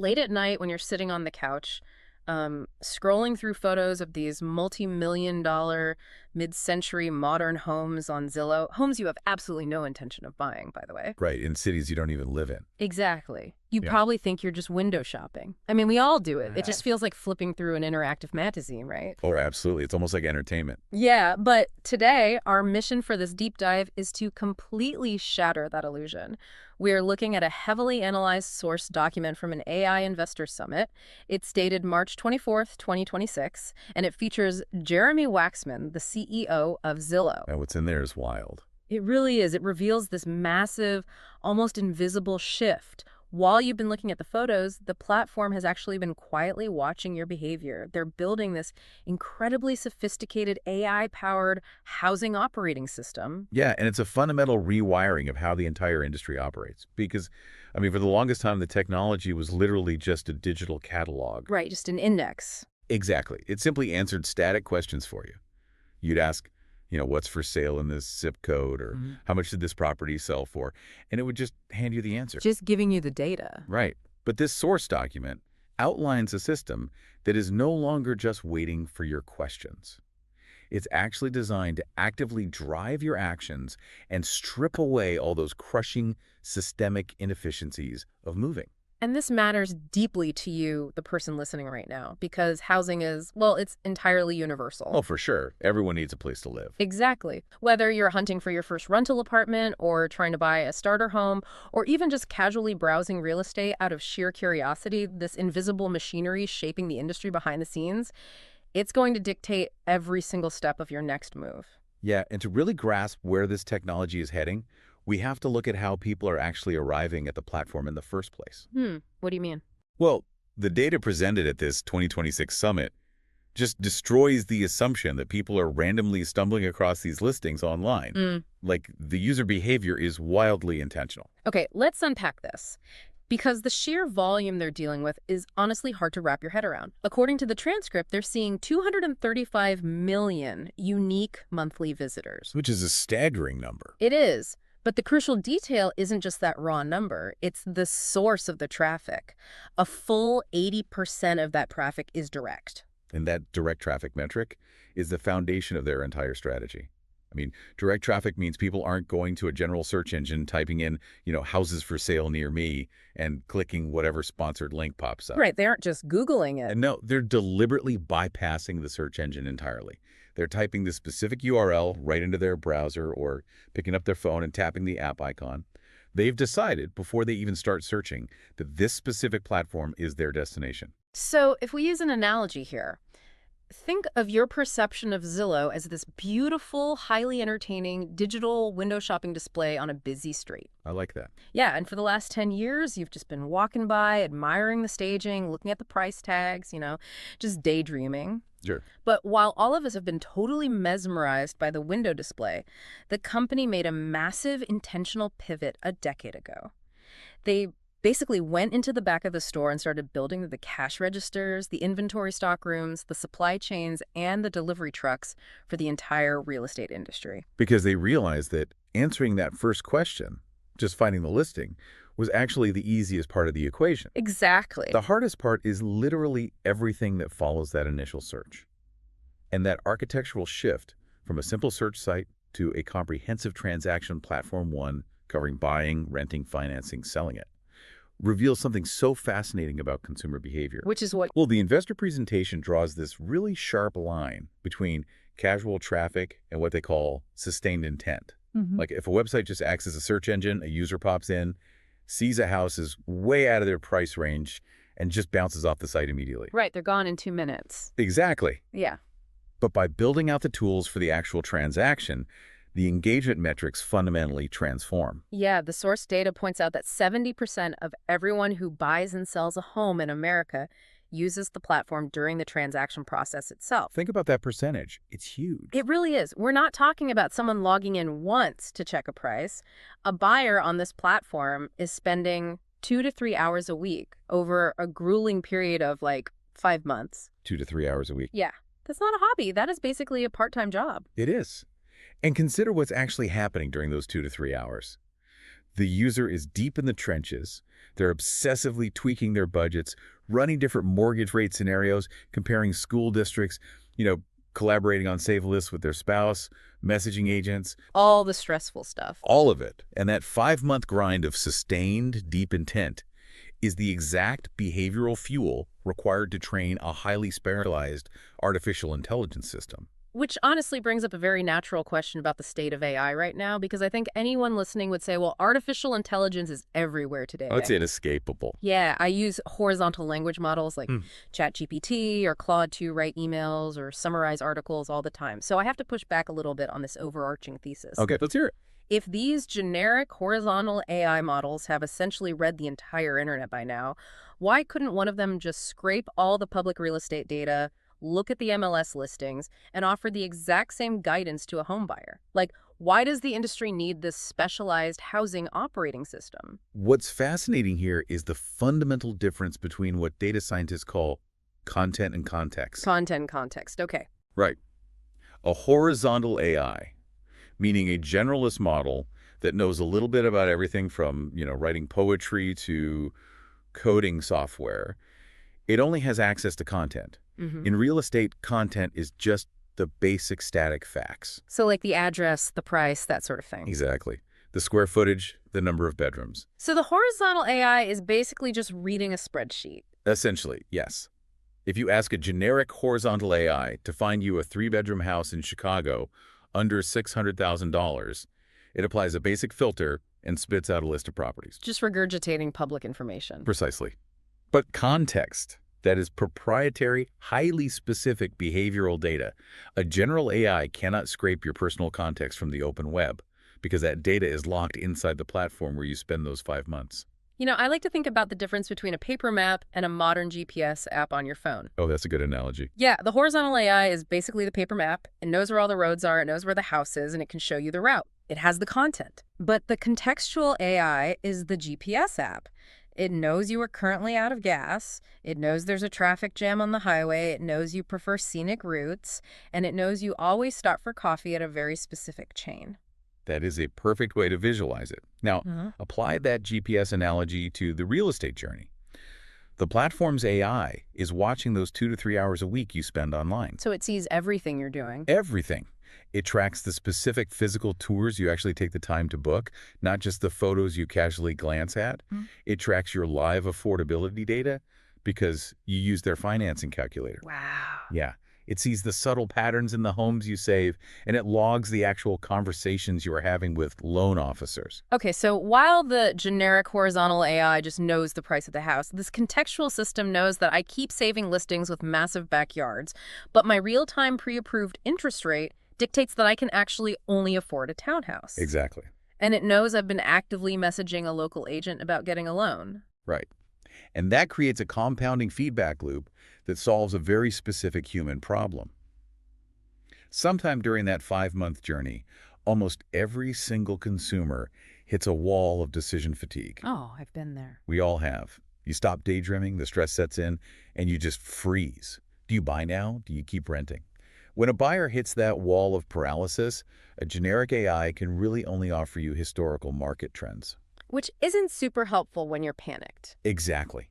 Late at night when you're sitting on the couch, scrolling through photos of these multi-million-dollar, mid-century modern homes on Zillow, homes you have absolutely no intention of buying, by the way. Right, in cities you don't even live in. Exactly. You Yeah. probably think you're just window shopping. I mean, we all do it. It just feels like flipping through an interactive magazine, right? Oh, absolutely. It's almost like entertainment. Yeah, but today, our mission for this deep dive is to completely shatter that illusion. We're looking at a heavily analyzed source document from an AI investor summit. It's dated March 24th, 2026, and it features Jeremy Wacksman, the CEO of Zillow. And what's in there is wild. It really is. It reveals this massive, almost invisible shift. While you've been looking at the photos, the platform has actually been quietly watching your behavior. They're building this incredibly sophisticated AI-powered housing operating system. Yeah, and it's a fundamental rewiring of how the entire industry operates. Because, I mean, for the longest time, the technology was literally just a digital catalog. Right, just an index. Exactly. It simply answered static questions for you. You'd ask, what's for sale in this zip code, or how much did this property sell for? And it would just hand you the answer. Just giving you the data. Right. But this source document outlines a system that is no longer just waiting for your questions. It's actually designed to actively drive your actions and strip away all those crushing systemic inefficiencies of moving. And this matters deeply to you, the person listening right now, because housing is, well, it's entirely universal. Oh, for sure. Everyone needs a place to live. Exactly. Whether you're hunting for your first rental apartment or trying to buy a starter home, or even just casually browsing real estate out of sheer curiosity, this invisible machinery shaping the industry behind the scenes, it's going to dictate every single step of your next move. Yeah, and to really grasp where this technology is heading, we have to look at how people are actually arriving at the platform in the first place. What do you mean? Well, the data presented at this 2026 summit just destroys the assumption that people are randomly stumbling across these listings online. Like, the user behavior is wildly intentional. Okay, let's unpack this. Because the sheer volume they're dealing with is honestly hard to wrap your head around. According to the transcript, they're seeing 235 million unique monthly visitors. Which is a staggering number. It is. But the crucial detail isn't just that raw number, it's the source of the traffic. A full 80% of that traffic is direct. And that direct traffic metric is the foundation of their entire strategy. I mean, direct traffic means people aren't going to a general search engine, typing in, houses for sale near me, and clicking whatever sponsored link pops up. Right, they aren't just Googling it. And no, they're deliberately bypassing the search engine entirely. They're typing the specific URL right into their browser or picking up their phone and tapping the app icon. They've decided, before they even start searching, that this specific platform is their destination. So if we use an analogy here, think of your perception of Zillow as this beautiful, highly entertaining digital window shopping display on a busy street. I like that. Yeah, and for the last 10 years, you've just been walking by, admiring the staging, looking at the price tags, just daydreaming. Sure. But while all of us have been totally mesmerized by the window display, the company made a massive intentional pivot a decade ago. They basically went into the back of the store and started building the cash registers, the inventory stock rooms, the supply chains, and the delivery trucks for the entire real estate industry. Because they realized that answering that first question, just finding the listing, was actually the easiest part of the equation. Exactly. The hardest part is literally everything that follows that initial search. And that architectural shift from a simple search site to a comprehensive transaction platform one covering buying, renting, financing, selling it, reveals something so fascinating about consumer behavior. Which is what? Well, the investor presentation draws this really sharp line between casual traffic and what they call sustained intent. Like, if a website just acts as a search engine, a user pops in, sees a house is way out of their price range, and just bounces off the site immediately. Right, they're gone in 2 minutes. Exactly. Yeah. But by building out the tools for the actual transaction, the engagement metrics fundamentally transform. Yeah, the source data points out that 70% of everyone who buys and sells a home in America uses the platform during the transaction process itself. Think about that percentage. It's huge. It really is. We're not talking about someone logging in once to check a price. A buyer on this platform is spending 2 to 3 hours a week over a grueling period of 5 months. 2 to 3 hours a week. Yeah, that's not a hobby. That is basically a part-time job. It is. And consider what's actually happening during those 2 to 3 hours. The user is deep in the trenches. They're obsessively tweaking their budgets, running different mortgage rate scenarios, comparing school districts, collaborating on save lists with their spouse, messaging agents, All the stressful stuff. all of it. And that 5-month grind of sustained, deep intent is the exact behavioral fuel required to train a highly specialized artificial intelligence system. Which honestly brings up a very natural question about the state of AI right now, because I think anyone listening would say, well, artificial intelligence is everywhere today. Oh, it's inescapable. Yeah, I use horizontal language models like ChatGPT or Claude to write emails or summarize articles all the time. So I have to push back a little bit on this overarching thesis. Okay, let's hear it. If these generic horizontal AI models have essentially read the entire internet by now, why couldn't one of them just scrape all the public real estate data, look at the MLS listings, and offer the exact same guidance to a home buyer? Like, why does the industry need this specialized housing operating system? What's fascinating here is the fundamental difference between what data scientists call content and context. Content context, okay. Right. A horizontal AI, meaning a generalist model that knows a little bit about everything from, writing poetry to coding software. It only has access to content. In real estate, content is just the basic static facts. So like the address, the price, that sort of thing. Exactly. The square footage, the number of bedrooms. So the horizontal AI is basically just reading a spreadsheet. Essentially, yes. If you ask a generic horizontal AI to find you a 3-bedroom house in Chicago under $600,000, it applies a basic filter and spits out a list of properties. Just regurgitating public information. Precisely. But context, that is proprietary, highly specific behavioral data. A general AI cannot scrape your personal context from the open web because that data is locked inside the platform where you spend those 5 months. I like to think about the difference between a paper map and a modern GPS app on your phone. Oh, that's a good analogy. Yeah, the horizontal AI is basically the paper map. It knows where all the roads are, it knows where the house is, and it can show you the route. It has the content. But the contextual AI is the GPS app. It knows you are currently out of gas, it knows there's a traffic jam on the highway, it knows you prefer scenic routes, and it knows you always stop for coffee at a very specific chain. That is a perfect way to visualize it. Now, apply that GPS analogy to the real estate journey. The platform's AI is watching those 2 to 3 hours a week you spend online. So it sees everything you're doing. Everything. It tracks the specific physical tours you actually take the time to book, not just the photos you casually glance at. It tracks your live affordability data because you use their financing calculator. Wow. Yeah. It sees the subtle patterns in the homes you save, and it logs the actual conversations you are having with loan officers. Okay, so while the generic horizontal AI just knows the price of the house, this contextual system knows that I keep saving listings with massive backyards, but my real-time pre-approved interest rate dictates that I can actually only afford a townhouse. Exactly. And it knows I've been actively messaging a local agent about getting a loan. Right. And that creates a compounding feedback loop that solves a very specific human problem. Sometime during that 5-month journey, almost every single consumer hits a wall of decision fatigue. Oh, I've been there. We all have. You stop daydreaming, the stress sets in, and you just freeze. Do you buy now? Do you keep renting? When a buyer hits that wall of paralysis, a generic AI can really only offer you historical market trends. Which isn't super helpful when you're panicked. Exactly.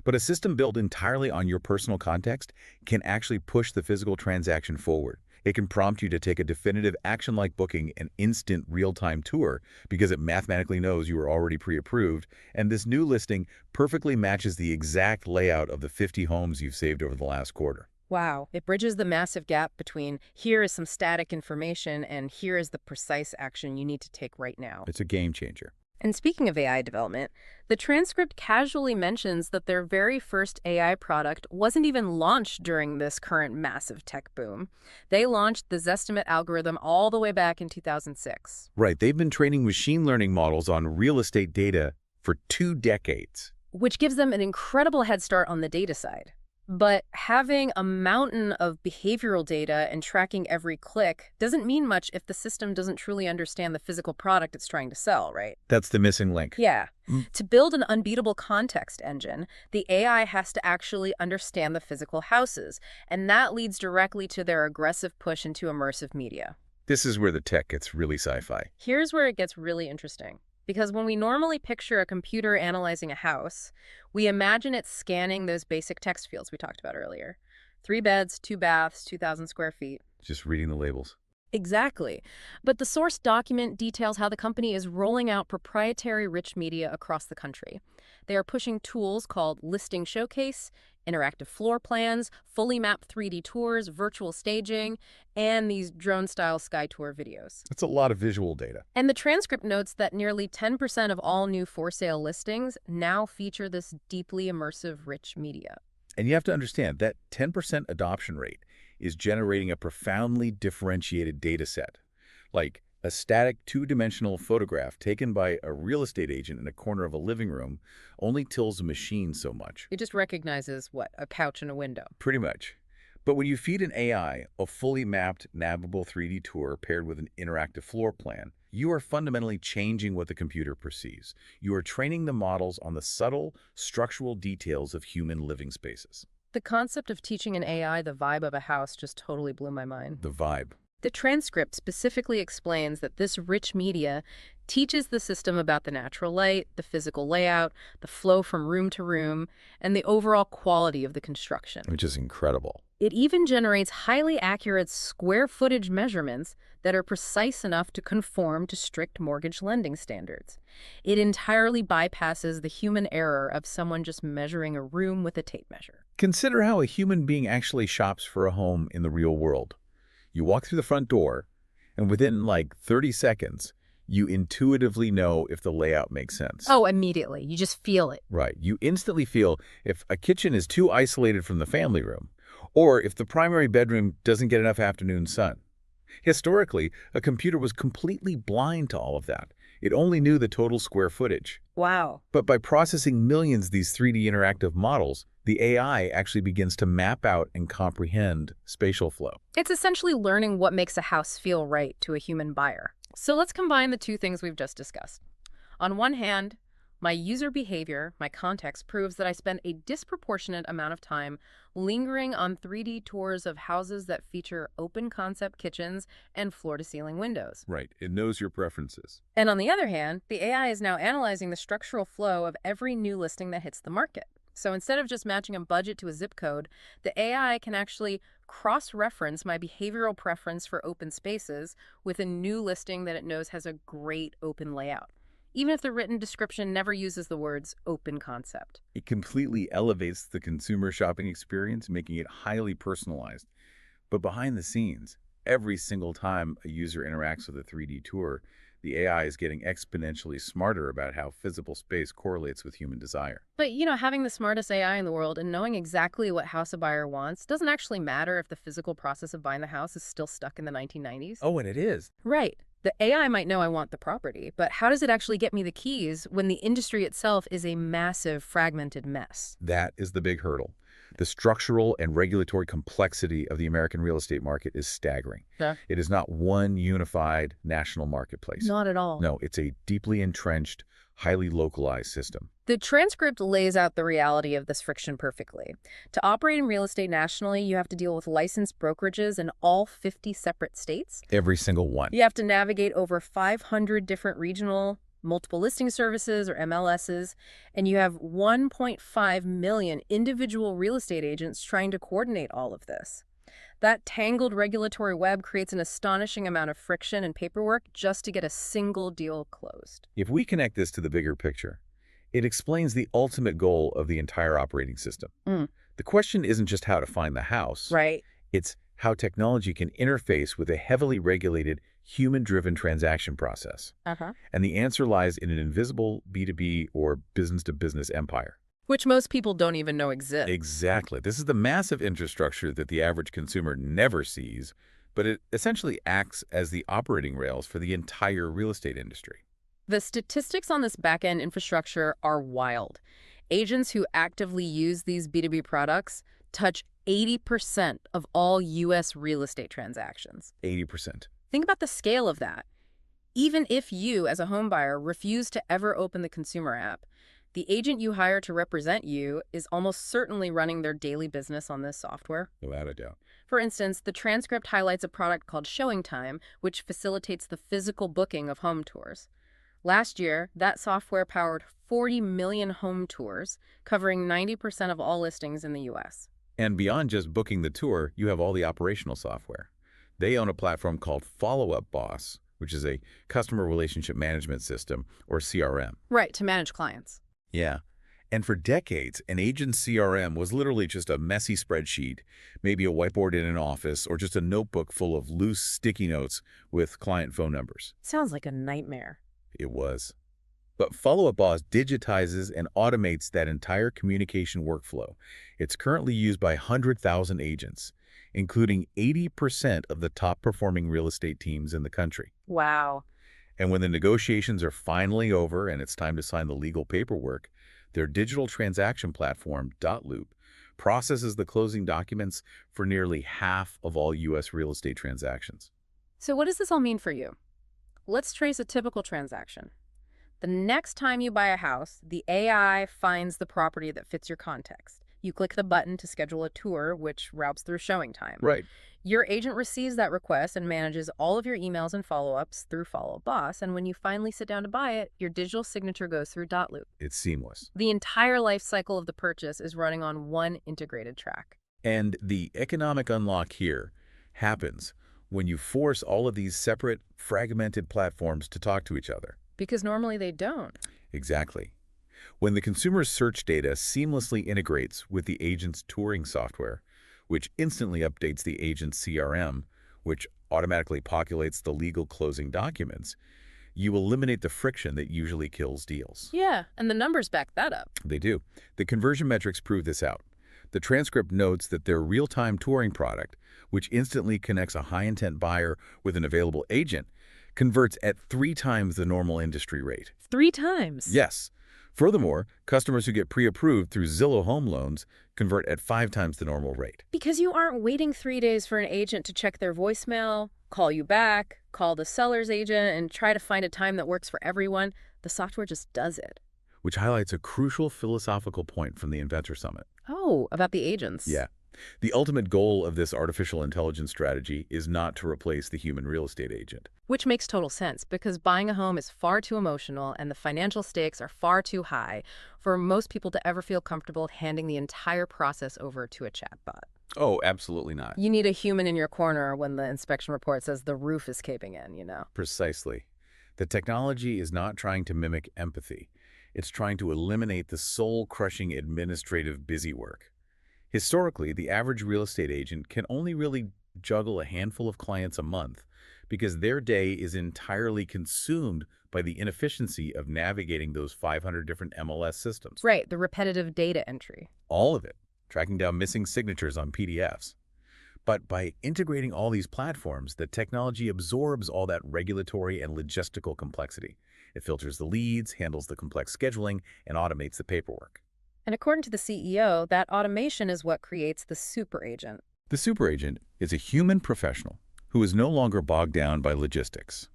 But a system built entirely on your personal context can actually push the physical transaction forward. It can prompt you to take a definitive action like booking an instant real-time tour because it mathematically knows you are already pre-approved, and this new listing perfectly matches the exact layout of the 50 homes you've saved over the last quarter. Wow. It bridges the massive gap between here is some static information and here is the precise action you need to take right now. It's a game changer. And speaking of AI development, the transcript casually mentions that their very first AI product wasn't even launched during this current massive tech boom. They launched the Zestimate algorithm all the way back in 2006. Right. They've been training machine learning models on real estate data for 2 decades. Which gives them an incredible head start on the data side. But having a mountain of behavioral data and tracking every click doesn't mean much if the system doesn't truly understand the physical product it's trying to sell, right? That's the missing link. Yeah. To build an unbeatable context engine, the AI has to actually understand the physical houses, and that leads directly to their aggressive push into immersive media. This is where the tech gets really sci-fi. Here's where it gets really interesting. because when we normally picture a computer analyzing a house, we imagine it scanning those basic text fields we talked about earlier. 3 beds, 2 baths, 2,000 square feet. Just reading the labels. Exactly. But the source document details how the company is rolling out proprietary rich media across the country. They are pushing tools called Listing Showcase, interactive floor plans, fully mapped 3D tours, virtual staging, and these drone-style sky tour videos. That's a lot of visual data. And the transcript notes that nearly 10% of all new for-sale listings now feature this deeply immersive rich media. And you have to understand that 10% adoption rate is generating a profoundly differentiated data set. Like a static two-dimensional photograph taken by a real estate agent in a corner of a living room only tells a machine so much. It just recognizes, what, a couch and a window. Pretty much. But when you feed an AI a fully mapped, navigable 3D tour paired with an interactive floor plan, you are fundamentally changing what the computer perceives. You are training the models on the subtle, structural details of human living spaces. The concept of teaching an AI the vibe of a house just totally blew my mind. The vibe. The transcript specifically explains that this rich media teaches the system about the natural light, the physical layout, the flow from room to room, and the overall quality of the construction. Which is incredible. It even generates highly accurate square footage measurements that are precise enough to conform to strict mortgage lending standards. It entirely bypasses the human error of someone just measuring a room with a tape measure. Consider how a human being actually shops for a home in the real world. You walk through the front door, and within like 30 seconds, you intuitively know if the layout makes sense. Oh, immediately. You just feel it. Right. You instantly feel if a kitchen is too isolated from the family room, or if the primary bedroom doesn't get enough afternoon sun. Historically, a computer was completely blind to all of that. It only knew the total square footage. Wow. But by processing millions of these 3D interactive models, the AI actually begins to map out and comprehend spatial flow. It's essentially learning what makes a house feel right to a human buyer. So let's combine the two things we've just discussed. On one hand, my user behavior, my context, proves that I spend a disproportionate amount of time lingering on 3D tours of houses that feature open-concept kitchens and floor-to-ceiling windows. Right. It knows your preferences. And on the other hand, the AI is now analyzing the structural flow of every new listing that hits the market. So instead of just matching a budget to a zip code, the AI can actually cross-reference my behavioral preference for open spaces with a new listing that it knows has a great open layout, even if the written description never uses the words open concept. It completely elevates the consumer shopping experience, making it highly personalized. But behind the scenes, every single time a user interacts with a 3D tour, the AI is getting exponentially smarter about how physical space correlates with human desire. But, having the smartest AI in the world and knowing exactly what house a buyer wants doesn't actually matter if the physical process of buying the house is still stuck in the 1990s. Oh, and it is. Right. The AI might know I want the property, but how does it actually get me the keys when the industry itself is a massive, fragmented mess? That is the big hurdle. The structural and regulatory complexity of the American real estate market is staggering. Yeah. It is not one unified national marketplace. Not at all. No, it's a deeply entrenched, highly localized system. The transcript lays out the reality of this friction perfectly. To operate in real estate nationally, you have to deal with licensed brokerages in all 50 separate states. Every single one. You have to navigate over 500 different regional multiple listing services, or MLSs, and you have 1.5 million individual real estate agents trying to coordinate all of this. That tangled regulatory web creates an astonishing amount of friction and paperwork just to get a single deal closed. If we connect this to the bigger picture, it explains the ultimate goal of the entire operating system. The question isn't just how to find the house. Right. It's how technology can interface with a heavily regulated, human-driven transaction process. And the answer lies in an invisible B2B or business-to-business empire. Which most people don't even know exists. Exactly. This is the massive infrastructure that the average consumer never sees, but it essentially acts as the operating rails for the entire real estate industry. The statistics on this back-end infrastructure are wild. Agents who actively use these B2B products touch 80% of all U.S. real estate transactions. 80%. Think about the scale of that. Even if you, as a homebuyer, refuse to ever open the consumer app, the agent you hire to represent you is almost certainly running their daily business on this software. Without a doubt. For instance, the transcript highlights a product called Showing Time, which facilitates the physical booking of home tours. Last year, that software powered 40 million home tours, covering 90% of all listings in the U.S. And beyond just booking the tour, you have all the operational software. They own a platform called Follow Up Boss, which is a customer relationship management system, or CRM. Right, to manage clients. Yeah. And for decades, an agent's CRM was literally just a messy spreadsheet, maybe a whiteboard in an office, or just a notebook full of loose sticky notes with client phone numbers. Sounds like a nightmare. It was. But Follow Up Boss digitizes and automates that entire communication workflow. It's currently used by 100,000 agents, including 80% of the top-performing real estate teams in the country. Wow. And when the negotiations are finally over and it's time to sign the legal paperwork, their digital transaction platform, Loop, processes the closing documents for nearly half of all U.S. real estate transactions. So what does this all mean for you? Let's trace a typical transaction. The next time you buy a house, the AI finds the property that fits your context. You click the button to schedule a tour, which routes through showing time. Right. Your agent receives that request and manages all of your emails and follow-ups through Follow Up Boss, and when you finally sit down to buy it, your digital signature goes through Loop. It's seamless. The entire life cycle of the purchase is running on one integrated track. And the economic unlock here happens when you force all of these separate, fragmented platforms to talk to each other. Because normally they don't. Exactly. When the consumer's search data seamlessly integrates with the agent's touring software, which instantly updates the agent's CRM, which automatically populates the legal closing documents, you eliminate the friction that usually kills deals. Yeah, and the numbers back that up. They do. The conversion metrics prove this out. The transcript notes that their real-time touring product, which instantly connects a high-intent buyer with an available agent, converts at 3 times the normal industry rate. 3 times? Yes. Furthermore, customers who get pre-approved through Zillow Home Loans convert at 5 times the normal rate. Because you aren't waiting 3 days for an agent to check their voicemail, call you back, call the seller's agent, and try to find a time that works for everyone. The software just does it. Which highlights a crucial philosophical point from the Inventor Summit. Oh, about the agents. Yeah. The ultimate goal of this artificial intelligence strategy is not to replace the human real estate agent. Which makes total sense, because buying a home is far too emotional and the financial stakes are far too high for most people to ever feel comfortable handing the entire process over to a chatbot. Oh, absolutely not. You need a human in your corner when the inspection report says the roof is caving in, you know? Precisely. The technology is not trying to mimic empathy. It's trying to eliminate the soul-crushing administrative busywork. Historically, the average real estate agent can only really juggle a handful of clients a month because their day is entirely consumed by the inefficiency of navigating those 500 different MLS systems. Right, the repetitive data entry. All of it, tracking down missing signatures on PDFs. But by integrating all these platforms, the technology absorbs all that regulatory and logistical complexity. It filters the leads, handles the complex scheduling, and automates the paperwork. And according to the CEO, that automation is what creates the super agent. The super agent is a human professional who is no longer bogged down by logistics.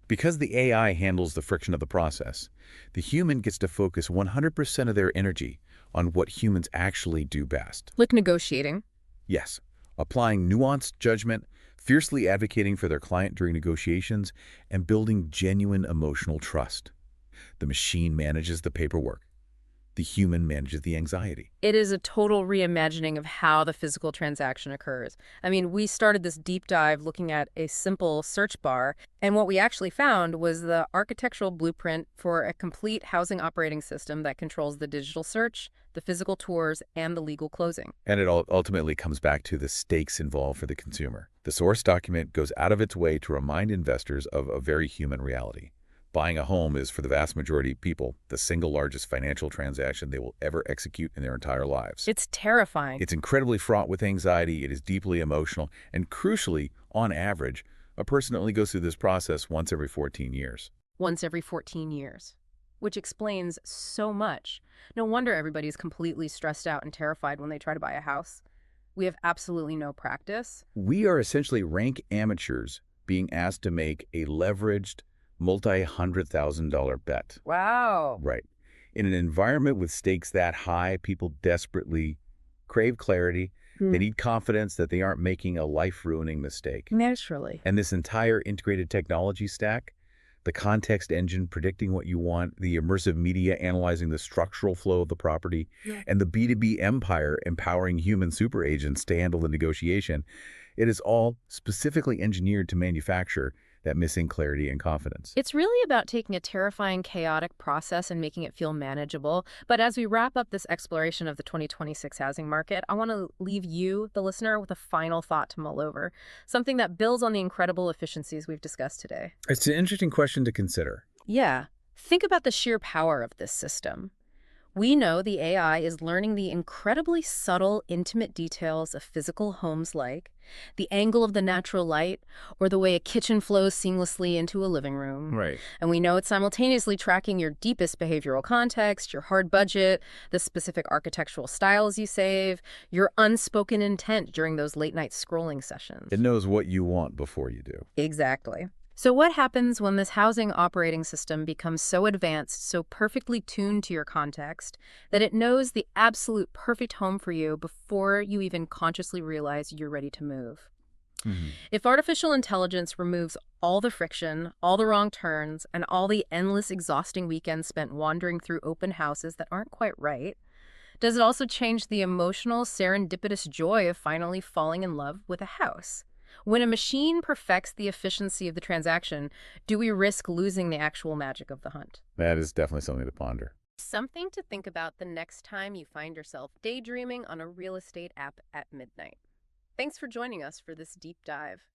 Because the AI handles the friction of the process, the human gets to focus 100% of their energy on what humans actually do best. Like negotiating. Yes, applying nuanced judgment, fiercely advocating for their client during negotiations, and building genuine emotional trust. The machine manages the paperwork. The human manages the anxiety. It is a total reimagining of how the physical transaction occurs. I mean, we started this deep dive looking at a simple search bar, and what we actually found was the architectural blueprint for a complete housing operating system that controls the digital search, the physical tours, and the legal closing. And it ultimately comes back to the stakes involved for the consumer. The source document goes out of its way to remind investors of a very human reality. Buying a home is, for the vast majority of people, the single largest financial transaction they will ever execute in their entire lives. It's terrifying. It's incredibly fraught with anxiety, it is deeply emotional, and crucially, on average, a person only goes through this process once every 14 years. Once every 14 years. Which explains so much. No wonder everybody's completely stressed out and terrified when they try to buy a house. We have absolutely no practice. We are essentially rank amateurs being asked to make a leveraged, multi-$100,000 bet. Wow. Right. In an environment with stakes that high, people desperately crave clarity. They need confidence that they aren't making a life-ruining mistake. Naturally. And this entire integrated technology stack the context engine predicting what you want, the immersive media analyzing the structural flow of the property, and the B2B empire empowering human super agents to handle the negotiation. It is all specifically engineered to manufacture that missing clarity and confidence. It's really about taking a terrifying, chaotic process and making it feel manageable. But as we wrap up this exploration of the 2026 housing market, I want to leave you, the listener, with a final thought to mull over, something that builds on the incredible efficiencies we've discussed today. It's an interesting question to consider. Yeah, think about the sheer power of this system. We know the AI is learning the incredibly subtle, intimate details of physical homes like the angle of the natural light or the way a kitchen flows seamlessly into a living room. Right. And we know it's simultaneously tracking your deepest behavioral context, your hard budget, the specific architectural styles you save, your unspoken intent during those late-night scrolling sessions. It knows what you want before you do. Exactly. So what happens when this housing operating system becomes so advanced, so perfectly tuned to your context, that it knows the absolute perfect home for you before you even consciously realize you're ready to move? If artificial intelligence removes all the friction, all the wrong turns, and all the endless, exhausting weekends spent wandering through open houses that aren't quite right, does it also change the emotional, serendipitous joy of finally falling in love with a house? When a machine perfects the efficiency of the transaction, do we risk losing the actual magic of the hunt? That is definitely something to ponder. Something to think about the next time you find yourself daydreaming on a real estate app at midnight. Thanks for joining us for this deep dive.